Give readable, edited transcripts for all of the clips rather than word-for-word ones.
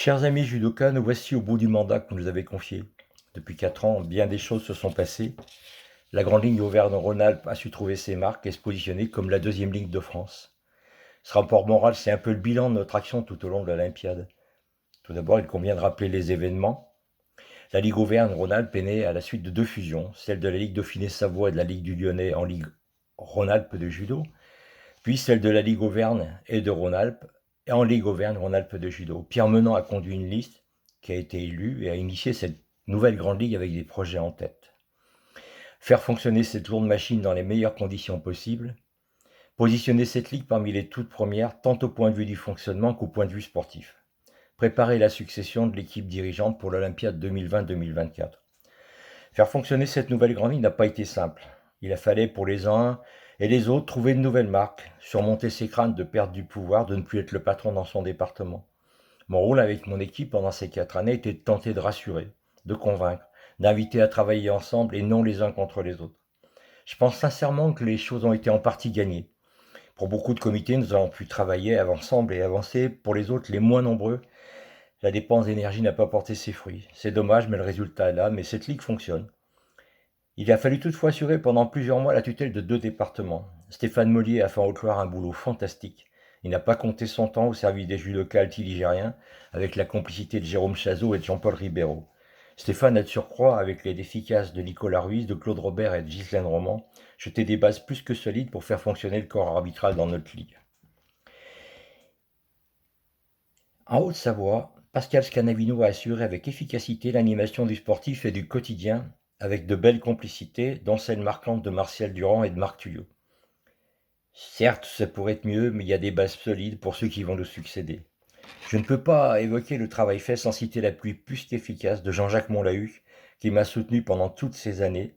Chers amis judokas, nous voici au bout du mandat que vous nous avez confié. Depuis 4 ans, bien des choses se sont passées. La grande ligne Auvergne-Rhône-Alpes a su trouver ses marques et se positionner comme la deuxième ligne de France. Ce rapport moral, c'est un peu le bilan de notre action tout au long de l'Olympiade. Tout d'abord, il convient de rappeler les événements. La Ligue Auvergne-Rhône-Alpes est née à la suite de 2 fusions, celle de la Ligue Dauphiné-Savoie et de la Ligue du Lyonnais en Ligue Rhône-Alpes de judo, puis celle de la Ligue Auvergne et de Rhône-Alpes et en Ligue Auvergne-Rhône-Alpes de judo. Pierre Menant a conduit une liste qui a été élue et a initié cette nouvelle grande ligue avec des projets en tête. Faire fonctionner cette lourde machine dans les meilleures conditions possibles, positionner cette ligue parmi les toutes premières, tant au point de vue du fonctionnement qu'au point de vue sportif. Préparer la succession de l'équipe dirigeante pour l'Olympiade 2020-2024. Faire fonctionner cette nouvelle grande ligue n'a pas été simple. Il a fallu pour les uns et les autres trouver une nouvelle marque, surmonter ses craintes de perdre du pouvoir, de ne plus être le patron dans son département. Mon rôle avec mon équipe pendant ces 4 années était de tenter de rassurer, de convaincre, d'inviter à travailler ensemble et non les uns contre les autres. Je pense sincèrement que les choses ont été en partie gagnées. Pour beaucoup de comités, nous avons pu travailler ensemble et avancer. Pour les autres, les moins nombreux, la dépense d'énergie n'a pas porté ses fruits. C'est dommage, mais le résultat est là, mais cette ligue fonctionne. Il a fallu toutefois assurer pendant plusieurs mois la tutelle de 2 départements. Stéphane Mollier a fait en Haute-Loire un boulot fantastique. Il n'a pas compté son temps au service des judokas altiligériens, avec la complicité de Jérôme Chazot et de Jean-Paul Ribeiro. Stéphane a de surcroît, avec l'aide efficace de Nicolas Ruiz, de Claude Robert et de Ghislaine Roman, jeté des bases plus que solides pour faire fonctionner le corps arbitral dans notre ligue. En Haute-Savoie, Pascal Scanavino a assuré avec efficacité l'animation du sportif et du quotidien, avec de belles complicités, dont celle marquante de Martial Durand et de Marc Tuyot. Certes, ça pourrait être mieux, mais il y a des bases solides pour ceux qui vont nous succéder. Je ne peux pas évoquer le travail fait sans citer l'appui plus qu'efficace de Jean-Jacques Montlahuc, qui m'a soutenu pendant toutes ces années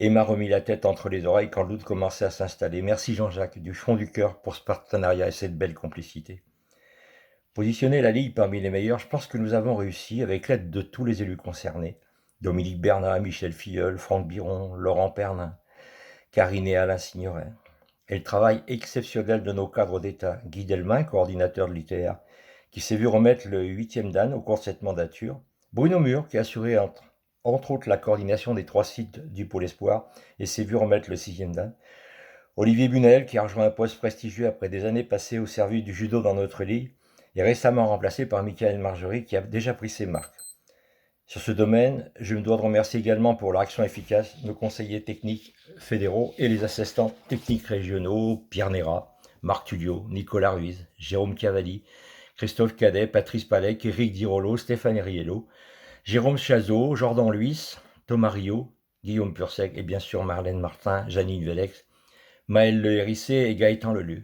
et m'a remis la tête entre les oreilles quand le doute commençait à s'installer. Merci Jean-Jacques, du fond du cœur, pour ce partenariat et cette belle complicité. Positionner la Ligue parmi les meilleurs, je pense que nous avons réussi avec l'aide de tous les élus concernés. Dominique Bernat, Michel Filleul, Franck Biron, Laurent Pernin, Karine et Alain Signoret. Et le travail exceptionnel de nos cadres d'État, Guy Delmain, coordinateur de l'ITR, qui s'est vu remettre le 8e Dan au cours de cette mandature, Bruno Mur, qui a assuré entre autres la coordination des 3 sites du Pôle Espoir et s'est vu remettre le 6e Dan, Olivier Bunel, qui a rejoint un poste prestigieux après des années passées au service du judo dans notre ligue, et récemment remplacé par Michael Margerie, qui a déjà pris ses marques. Sur ce domaine, je me dois de remercier également pour leur action efficace nos conseillers techniques fédéraux et les assistants techniques régionaux, Pierre Néra, Marc Tullio, Nicolas Ruiz, Jérôme Cavalli, Christophe Cadet, Patrice Palec, Éric Dirolo, Stéphane Riello, Jérôme Chazot, Jordan Luis, Thomas Rio, Guillaume Pursec et bien sûr Marlène Martin, Janine Vélex, Maël Le Hérissé et Gaëtan Leleu.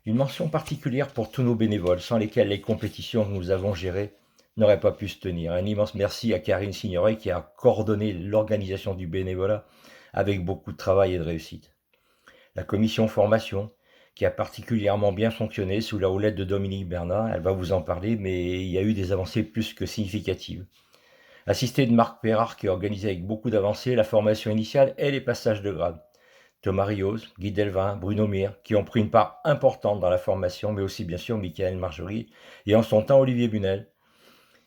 Une mention particulière pour tous nos bénévoles, sans lesquels les compétitions que nous avons gérées n'auraient pas pu se tenir. Un immense merci à Karine Signoret qui a coordonné l'organisation du bénévolat avec beaucoup de travail et de réussite. La commission formation qui a particulièrement bien fonctionné sous la houlette de Dominique Bernat, elle va vous en parler, mais il y a eu des avancées plus que significatives. Assisté de Marc Perrard qui a organisé avec beaucoup d'avancées la formation initiale et les passages de grade. Thomas Rios, Guy Delvin, Bruno Mir, qui ont pris une part importante dans la formation, mais aussi bien sûr Michael Margerie et en son temps Olivier Bunel.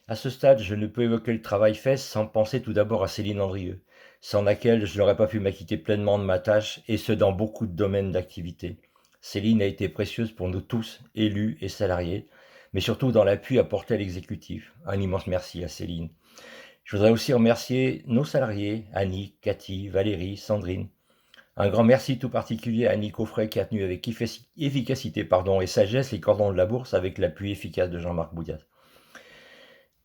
À ce stade, je ne peux évoquer le travail fait sans penser tout d'abord à Céline Andrieux, sans laquelle je n'aurais pas pu m'acquitter pleinement de ma tâche, et ce dans beaucoup de domaines d'activité. Céline a été précieuse pour nous tous, élus et salariés, mais surtout dans l'appui apporté à l'exécutif. Un immense merci à Céline. Je voudrais aussi remercier nos salariés, Annie, Cathy, Valérie, Sandrine. Un grand merci tout particulier à Annie Coffret qui a tenu avec efficacité et sagesse les cordons de la bourse avec l'appui efficace de Jean-Marc Boudias.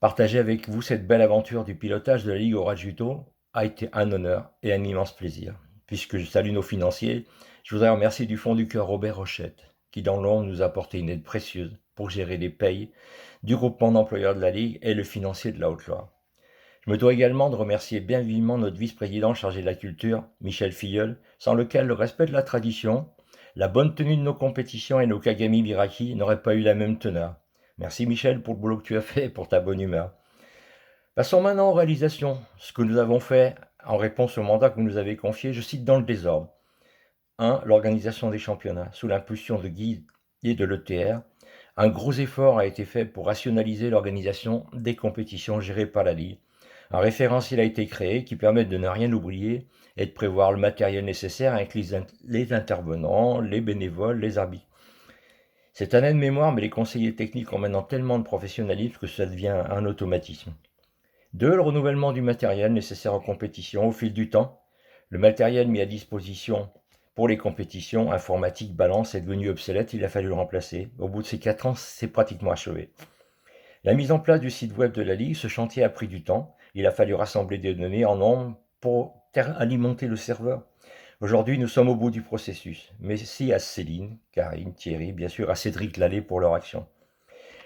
Partager avec vous cette belle aventure du pilotage de la Ligue Aura Judo a été un honneur et un immense plaisir. Puisque je salue nos financiers, je voudrais remercier du fond du cœur Robert Rochette, qui dans l'ombre nous a apporté une aide précieuse pour gérer les payes du groupement d'employeurs de la Ligue et le financier de la Haute-Loire. Je me dois également de remercier bien vivement notre vice-président chargé de la culture, Michel Filleul, sans lequel le respect de la tradition, la bonne tenue de nos compétitions et nos Kagami Biraki n'auraient pas eu la même teneur. Merci Michel pour le boulot que tu as fait et pour ta bonne humeur. Passons maintenant aux réalisations. Ce que nous avons fait en réponse au mandat que vous nous avez confié, je cite dans le désordre. 1. L'organisation des championnats, sous l'impulsion de Guy et de l'ETR, Un gros effort a été fait pour rationaliser l'organisation des compétitions gérées par la Ligue. Un référentiel a été créé qui permet de ne rien oublier et de prévoir le matériel nécessaire avec les intervenants, les bénévoles, les arbitres. C'est un aide-mémoire, mais les conseillers techniques ont maintenant tellement de professionnalisme que ça devient un automatisme. 2. Le renouvellement du matériel nécessaire aux compétitions au fil du temps. Le matériel mis à disposition pour les compétitions, informatique, balance, est devenu obsolète, il a fallu le remplacer. Au bout de ces 4 ans, c'est pratiquement achevé. La mise en place du site web de la Ligue, ce chantier a pris du temps. Il a fallu rassembler des données en nombre pour alimenter le serveur. Aujourd'hui, nous sommes au bout du processus. Merci à Céline, Karine, Thierry, bien sûr à Cédric Lallé pour leur action.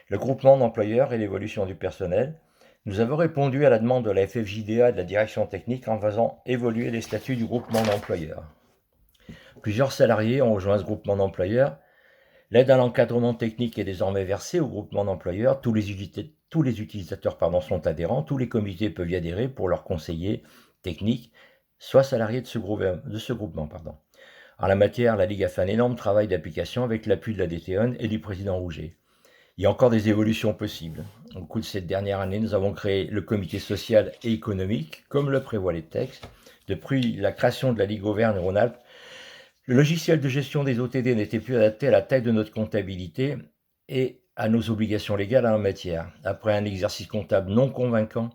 Le groupement d'employeurs et l'évolution du personnel. Nous avons répondu à la demande de la FFJDA et de la direction technique en faisant évoluer les statuts du groupement d'employeurs. Plusieurs salariés ont rejoint ce groupement d'employeurs. L'aide à l'encadrement technique est désormais versée au groupement d'employeurs. Tous les utilisateurs sont adhérents. Tous les comités peuvent y adhérer pour leurs conseillers techniques, soit salariés de ce groupement. En la matière, la Ligue a fait un énorme travail d'application avec l'appui de la DTN et du président Rouget. Il y a encore des évolutions possibles. Au cours de cette dernière année, nous avons créé le comité social et économique, comme le prévoient les textes. Depuis la création de la Ligue Auvergne-Rhône-Alpes, le logiciel de gestion des OTD n'était plus adapté à la taille de notre comptabilité et à nos obligations légales en la matière. Après un exercice comptable non convaincant,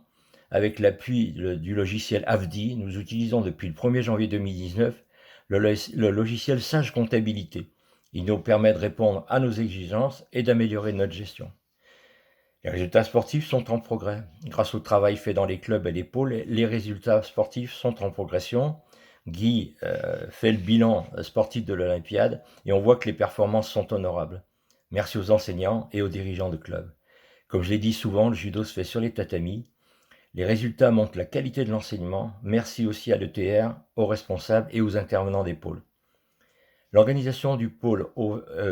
avec l'appui du logiciel AFDI, nous utilisons depuis le 1er janvier 2019 le logiciel Sage Comptabilité. Il nous permet de répondre à nos exigences et d'améliorer notre gestion. Les résultats sportifs sont en progrès. Grâce au travail fait dans les clubs et les pôles, les résultats sportifs sont en progression. Guy fait le bilan sportif de l'Olympiade et on voit que les performances sont honorables. Merci aux enseignants et aux dirigeants de clubs. Comme je l'ai dit souvent, le judo se fait sur les tatamis. Les résultats montrent la qualité de l'enseignement. Merci aussi à l'ETR, aux responsables et aux intervenants des pôles. L'organisation du pôle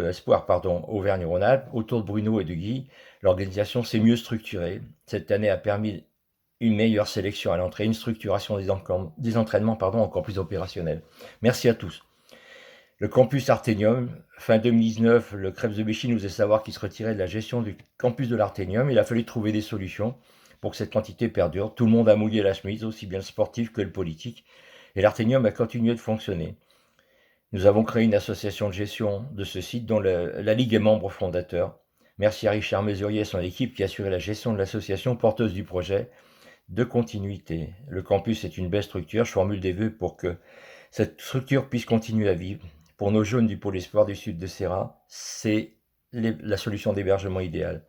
Espoir Auvergne-Rhône-Alpes, autour de Bruno et de Guy, l'organisation s'est mieux structurée. Cette année a permis une meilleure sélection à l'entrée, une structuration des entraînements encore plus opérationnels. Merci à tous. Le campus Artenium, fin 2019, le Crêpes de Béchy nous faisait savoir qu'il se retirait de la gestion du campus de l'Artenium. Il a fallu trouver des solutions pour que cette quantité perdure. Tout le monde a mouillé la chemise, aussi bien le sportif que le politique, et l'Artenium a continué de fonctionner. Nous avons créé une association de gestion de ce site dont la Ligue est membre fondateur. Merci à Richard Mesurier et son équipe qui a assuré la gestion de l'association porteuse du projet de continuité. Le campus est une belle structure. Je formule des vœux pour que cette structure puisse continuer à vivre. Pour nos jeunes du pôle espoir du sud de Serra, c'est la solution d'hébergement idéale.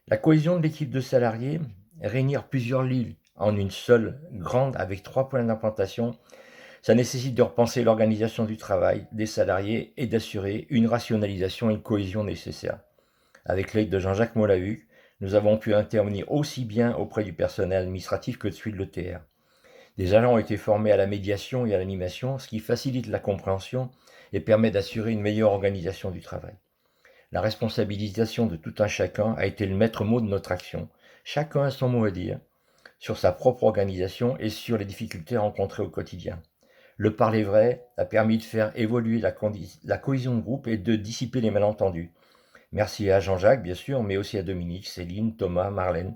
La cohésion de l'équipe de salariés, réunir plusieurs ligues en une seule grande avec 3 points d'implantation, ça nécessite de repenser l'organisation du travail des salariés et d'assurer une rationalisation et une cohésion nécessaire. Avec l'aide de Jean-Jacques Molahuc, nous avons pu intervenir aussi bien auprès du personnel administratif que de celui de l'ETR. Des agents ont été formés à la médiation et à l'animation, ce qui facilite la compréhension et permet d'assurer une meilleure organisation du travail. La responsabilisation de tout un chacun a été le maître mot de notre action. Chacun a son mot à dire sur sa propre organisation et sur les difficultés rencontrées au quotidien. Le parler vrai a permis de faire évoluer la cohésion de groupe et de dissiper les malentendus. Merci à Jean-Jacques, bien sûr, mais aussi à Dominique, Céline, Thomas, Marlène.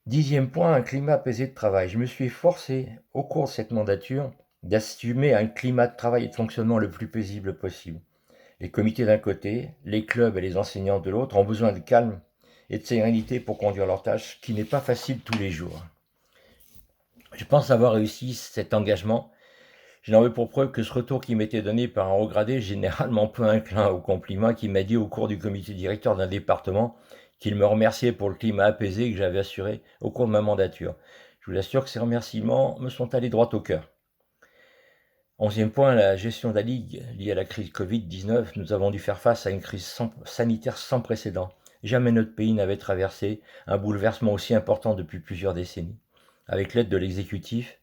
10e point, un climat apaisé de travail. Je me suis efforcé, au cours de cette mandature, d'assumer un climat de travail et de fonctionnement le plus paisible possible. Les comités d'un côté, les clubs et les enseignants de l'autre ont besoin de calme et de sérénité pour conduire leurs tâches, qui n'est pas facile tous les jours. Je pense avoir réussi cet engagement. Je n'en veux pour preuve que ce retour qui m'était donné par un haut gradé, généralement peu inclin au compliment, qui m'a dit au cours du comité directeur d'un département qu'il me remerciait pour le climat apaisé que j'avais assuré au cours de ma mandature. Je vous assure que ces remerciements me sont allés droit au cœur. 11e point, la gestion de la Ligue liée à la crise Covid-19. Nous avons dû faire face à une crise sanitaire sans précédent. Jamais notre pays n'avait traversé un bouleversement aussi important depuis plusieurs décennies. Avec l'aide de l'exécutif,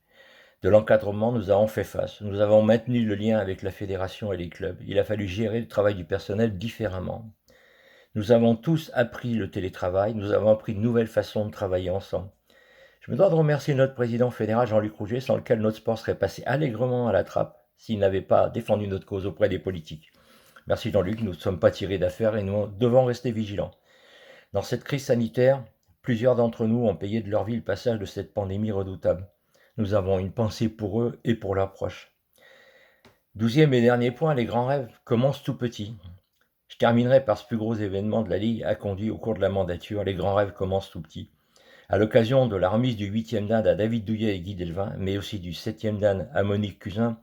de l'encadrement, nous avons fait face. Nous avons maintenu le lien avec la fédération et les clubs. Il a fallu gérer le travail du personnel différemment. Nous avons tous appris le télétravail. Nous avons appris de nouvelles façons de travailler ensemble. Je me dois de remercier notre président fédéral Jean-Luc Rouget, sans lequel notre sport serait passé allègrement à la trappe s'il n'avait pas défendu notre cause auprès des politiques. Merci Jean-Luc, nous ne sommes pas tirés d'affaire et nous devons rester vigilants. Dans cette crise sanitaire, plusieurs d'entre nous ont payé de leur vie le passage de cette pandémie redoutable. Nous avons une pensée pour eux et pour leurs proches. 12e et dernier point, les grands rêves commencent tout petits. Je terminerai par ce plus gros événement de la Ligue a conduit au cours de la mandature. Les grands rêves commencent tout petits. À l'occasion de la remise du 8e Dan à David Douillet et Guy Delvin, mais aussi du 7e Dan à Monique Cusin,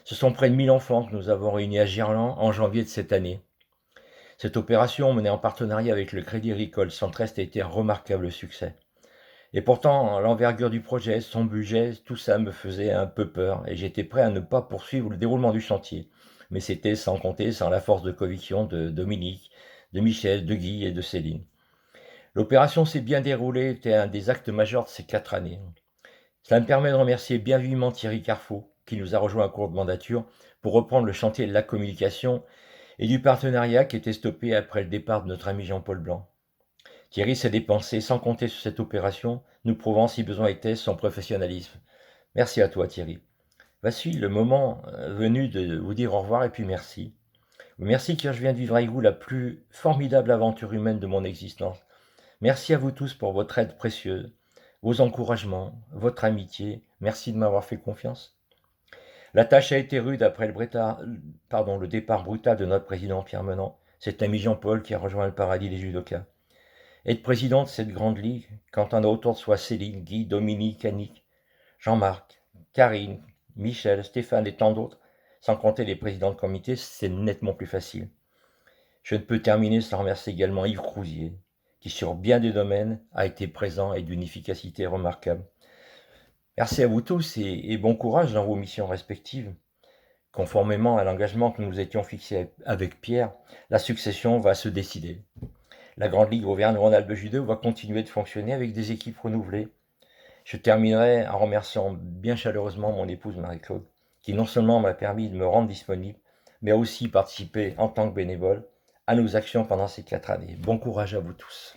ce sont près de 1000 enfants que nous avons réunis à Gerland en janvier de cette année. Cette opération, menée en partenariat avec le Crédit Agricole Centre-Est, a été un remarquable succès. Et pourtant, l'envergure du projet, son budget, tout ça me faisait un peu peur et j'étais prêt à ne pas poursuivre le déroulement du chantier. Mais c'était sans la force de conviction de Dominique, de Michel, de Guy et de Céline. L'opération s'est bien déroulée, était un des actes majeurs de ces 4 années. Cela me permet de remercier bien vivement Thierry Carrefour, qui nous a rejoint à cours de mandature pour reprendre le chantier de la communication et du partenariat qui était stoppé après le départ de notre ami Jean-Paul Blanc. Thierry s'est dépensé sans compter sur cette opération, nous prouvant si besoin était son professionnalisme. Merci à toi Thierry. Voici le moment venu de vous dire au revoir et puis merci. Merci car je viens de vivre avec vous la plus formidable aventure humaine de mon existence. Merci à vous tous pour votre aide précieuse, vos encouragements, votre amitié. Merci de m'avoir fait confiance. La tâche a été rude après le départ brutal de notre président Pierre Menant, cet ami Jean-Paul qui a rejoint le paradis des judokas. Être président de cette grande ligue, quand on a autour de soi Céline, Guy, Dominique, Annick, Jean-Marc, Karine, Michel, Stéphane et tant d'autres, sans compter les présidents de comité, c'est nettement plus facile. Je ne peux terminer sans remercier également Yves Crousier, qui sur bien des domaines a été présent et d'une efficacité remarquable. Merci à vous tous et bon courage dans vos missions respectives. Conformément à l'engagement que nous étions fixés avec Pierre, la succession va se décider. La Grande Ligue Auvergne-Rhône-Alpes Judo va continuer de fonctionner avec des équipes renouvelées. Je terminerai en remerciant bien chaleureusement mon épouse Marie-Claude, qui non seulement m'a permis de me rendre disponible, mais a aussi participé en tant que bénévole à nos actions pendant ces 4 années. Bon courage à vous tous.